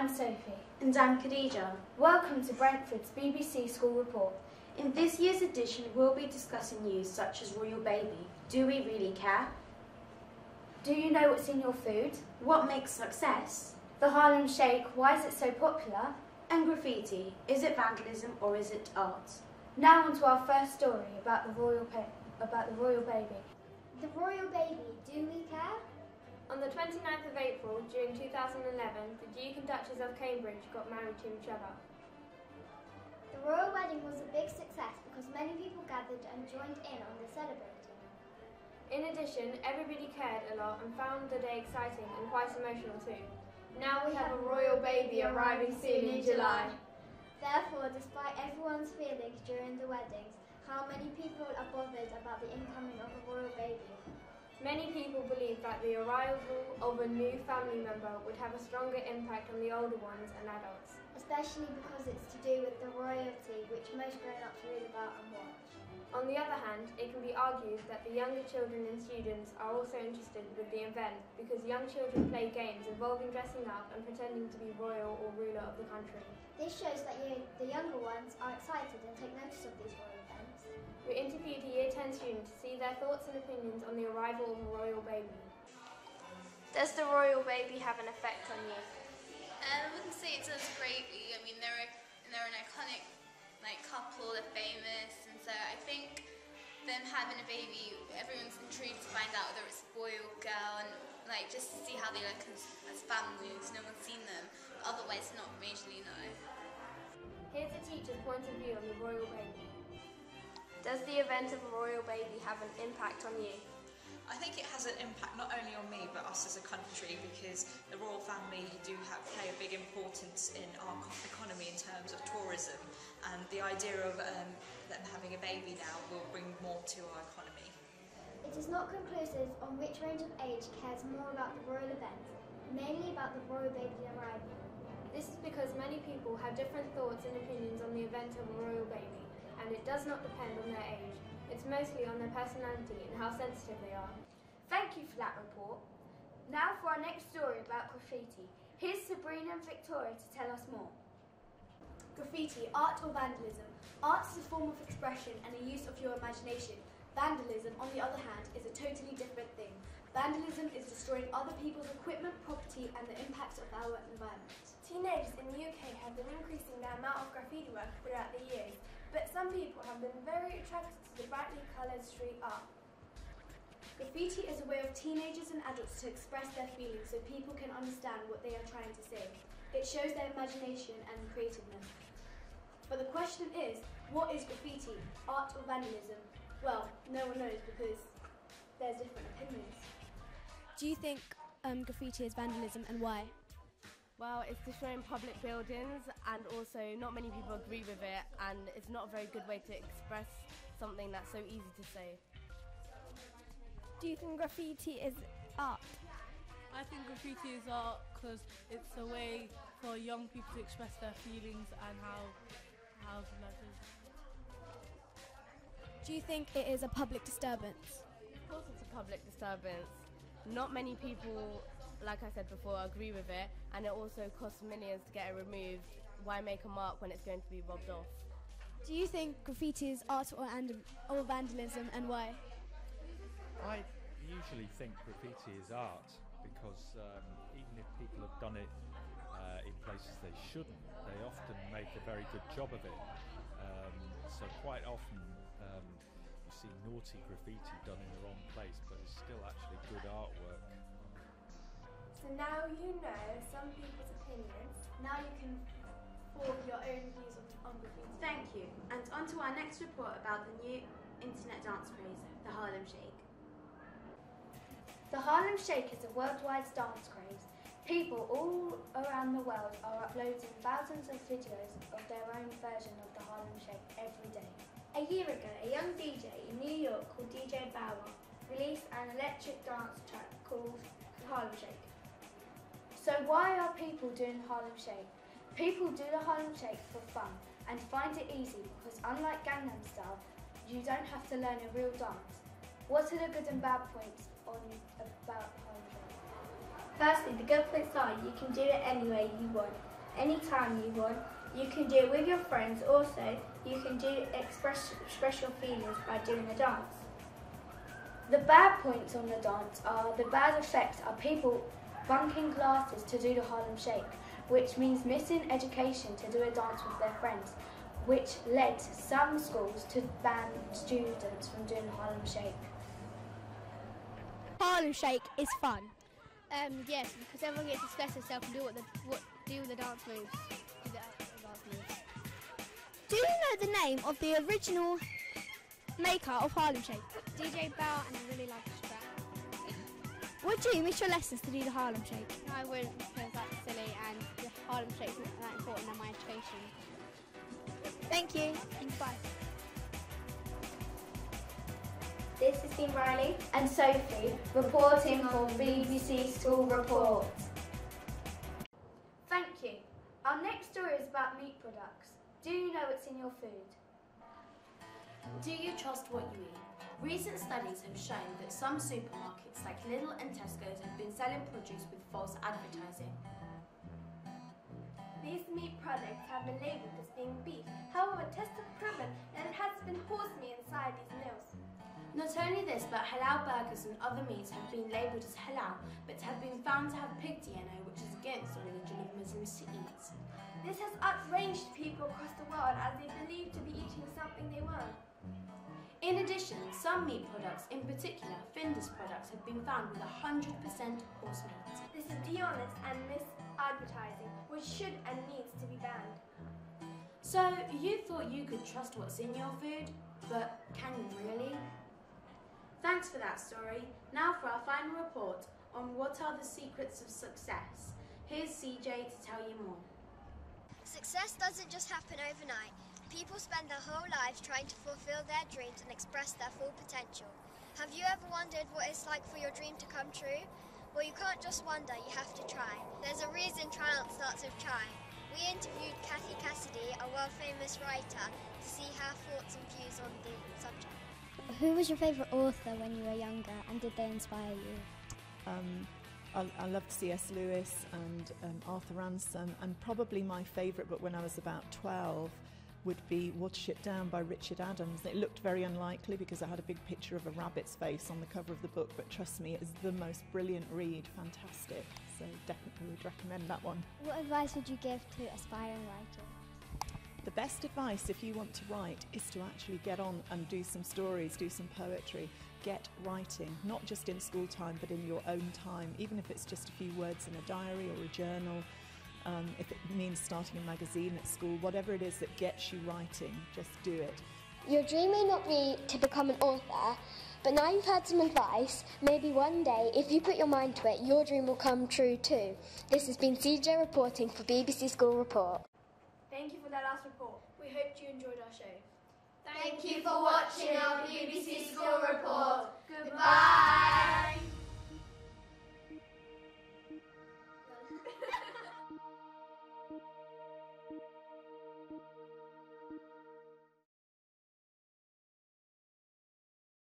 I'm Sophie. And I'm Khadija. Welcome to Brentford's BBC School Report. In this year's edition, we'll be discussing news such as Royal Baby. Do we really care? Do you know what's in your food? What makes success? The Harlem Shake, why is it so popular? And graffiti, is it vandalism or is it art? Now on to our first story about the Royal Baby. The Royal Baby, do we care? On the 29th of April, during 2011, the Duke and Duchess of Cambridge got married to each other. The royal wedding was a big success because many people gathered and joined in on the celebrating. In addition, everybody cared a lot and found the day exciting and quite emotional too. Now we have a royal baby arriving soon in July. Therefore, despite everyone's feelings during the weddings, how many people are bothered about the incoming of a royal baby? Many people believe that the arrival of a new family member would have a stronger impact on the older ones and adults. Especially because it's to do with the royalty, which most grown-ups read about and watch. On the other hand, it can be argued that the younger children and students are also interested with the event because young children play games involving dressing up and pretending to be royal or ruler of the country. This shows that the younger ones are excited and take notice of these royal events. We interviewed a Year 10 student to see their thoughts and opinions on the arrival of a royal baby. Does the royal baby have an effect on you? I wouldn't say it does greatly. I mean, they're an iconic couple, they're famous, and so I think them having a baby, everyone's intrigued to find out whether it's a boy or girl, and just to see how they look as families. No one's seen them, but otherwise not majorly, no. Here's a teacher's point of view on the royal baby. Does the event of a royal baby have an impact on you? I think it has an impact not only on me but us as a country, because the royal family play a big importance in our economy in terms of tourism, and the idea of them having a baby now will bring more to our economy. It is not conclusive on which range of age cares more about the royal event, mainly about the royal baby arrival. This is because many people have different thoughts and opinions on the event of a royal baby, and it does not depend on their age. It's mostly on their personality and how sensitive they are. Thank you for that report. Now for our next story about graffiti. Here's Sabrina and Victoria to tell us more. Graffiti, art or vandalism? Art is a form of expression and a use of your imagination. Vandalism, on the other hand, is a totally different thing. Vandalism is destroying other people's equipment, property and the impacts of our environment. Teenagers in the UK have been increasing their amount of graffiti work throughout the years, but some people have been very attracted to the brightly coloured street art. Graffiti is a way of teenagers and adults to express their feelings so people can understand what they are trying to say. It shows their imagination and creativeness. But the question is, what is graffiti, art or vandalism? Well, no one knows because there's different opinions. Do you think graffiti is vandalism and why? Well, it's destroying public buildings and also not many people agree with it, and it's not a very good way to express something that's so easy to say. Do you think graffiti is art? I think graffiti is art because it's a way for young people to express their feelings and how that is. Do you think it is a public disturbance? Of course it's a public disturbance. Not many people, like I said before, agree with it, and it also costs millions to get it removed. Why make a mark when it's going to be rubbed off? Do you think graffiti is art or vandalism and why? I usually think graffiti is art because even if people have done it in places they shouldn't, they often make a very good job of it. So quite often you see naughty graffiti done in the wrong place, but it's still actually good artwork. So now you know some people's opinions. Now you can form your own views on graffiti. Thank you. And on to our next report about the new internet dance craze, the Harlem Shake. The Harlem Shake is a worldwide dance craze. People all around the world are uploading thousands of videos of their own version of the Harlem Shake every day. A year ago, a young DJ in New York called DJ Bower released an electric dance track called Harlem Shake. So why are people doing Harlem Shake? People do the Harlem Shake for fun and find it easy because unlike Gangnam Style, you don't have to learn a real dance. What are the good and bad points about Harlem Shake? Firstly, the good points are you can do it any way you want. anytime you want. You can do it with your friends. Also, you can express your feelings by doing a dance. The bad points on the dance are the bad effects are people bunking classes to do the Harlem Shake, which means missing education to do a dance with their friends, which led some schools to ban students from doing the Harlem Shake. Harlem Shake is fun. Yes, because everyone gets to express themselves and do the dance moves. Do you know the name of the original maker of Harlem Shake? DJ Bell, and I really like his track. Would you miss your lessons to do the Harlem Shake? No, I wouldn't, because that's silly and the Harlem Shake's not that important in my education. Thank you. Bye. This has been Riley and Sophie reporting for BBC School Report. Thank you. Our next story is about meat products. Do you know what's in your food? Do you trust what you eat? Recent studies have shown that some supermarkets like Lidl and Tesco's have been selling produce with false advertising. These meat products have been labelled as being beef. However, tests have proven that it has been horse meat inside these meals. Not only this, but halal burgers and other meats have been labelled as halal, but have been found to have pig DNA, which is against the religion of Muslims to eat. This has outraged people across the world as they believe to be eating something they weren't. In addition, some meat products, in particular Findus products, have been found with 100% horse meat. This is dishonest and misadvertising, which should and needs to be banned. So, you thought you could trust what's in your food, but can you really? Thanks for that story. Now for our final report on what are the secrets of success. Here's CJ to tell you more. Success doesn't just happen overnight. People spend their whole lives trying to fulfill their dreams and express their full potential. Have you ever wondered what it's like for your dream to come true? Well, you can't just wonder, you have to try. There's a reason triumph starts with try. We interviewed Kathy Cassidy, a world-famous writer, to see her thoughts and views on the subject. Who was your favourite author when you were younger, and did they inspire you? I loved C.S. Lewis and Arthur Ransom, and probably my favourite book when I was about 12 would be Watership Down by Richard Adams. It looked very unlikely because it had a big picture of a rabbit's face on the cover of the book, but trust me, it's the most brilliant read, fantastic. So definitely would recommend that one. What advice would you give to aspiring writers? The best advice if you want to write is to actually get on and do some stories, do some poetry. Get writing, not just in school time, but in your own time, even if it's just a few words in a diary or a journal, if it means starting a magazine at school, whatever it is that gets you writing, just do it. Your dream may not be to become an author, but now you've had some advice, maybe one day, if you put your mind to it, your dream will come true too. This has been CJ reporting for BBC School Report. Thank you for that last report. We hope you enjoyed our show. Thank you for watching our BBC School Report.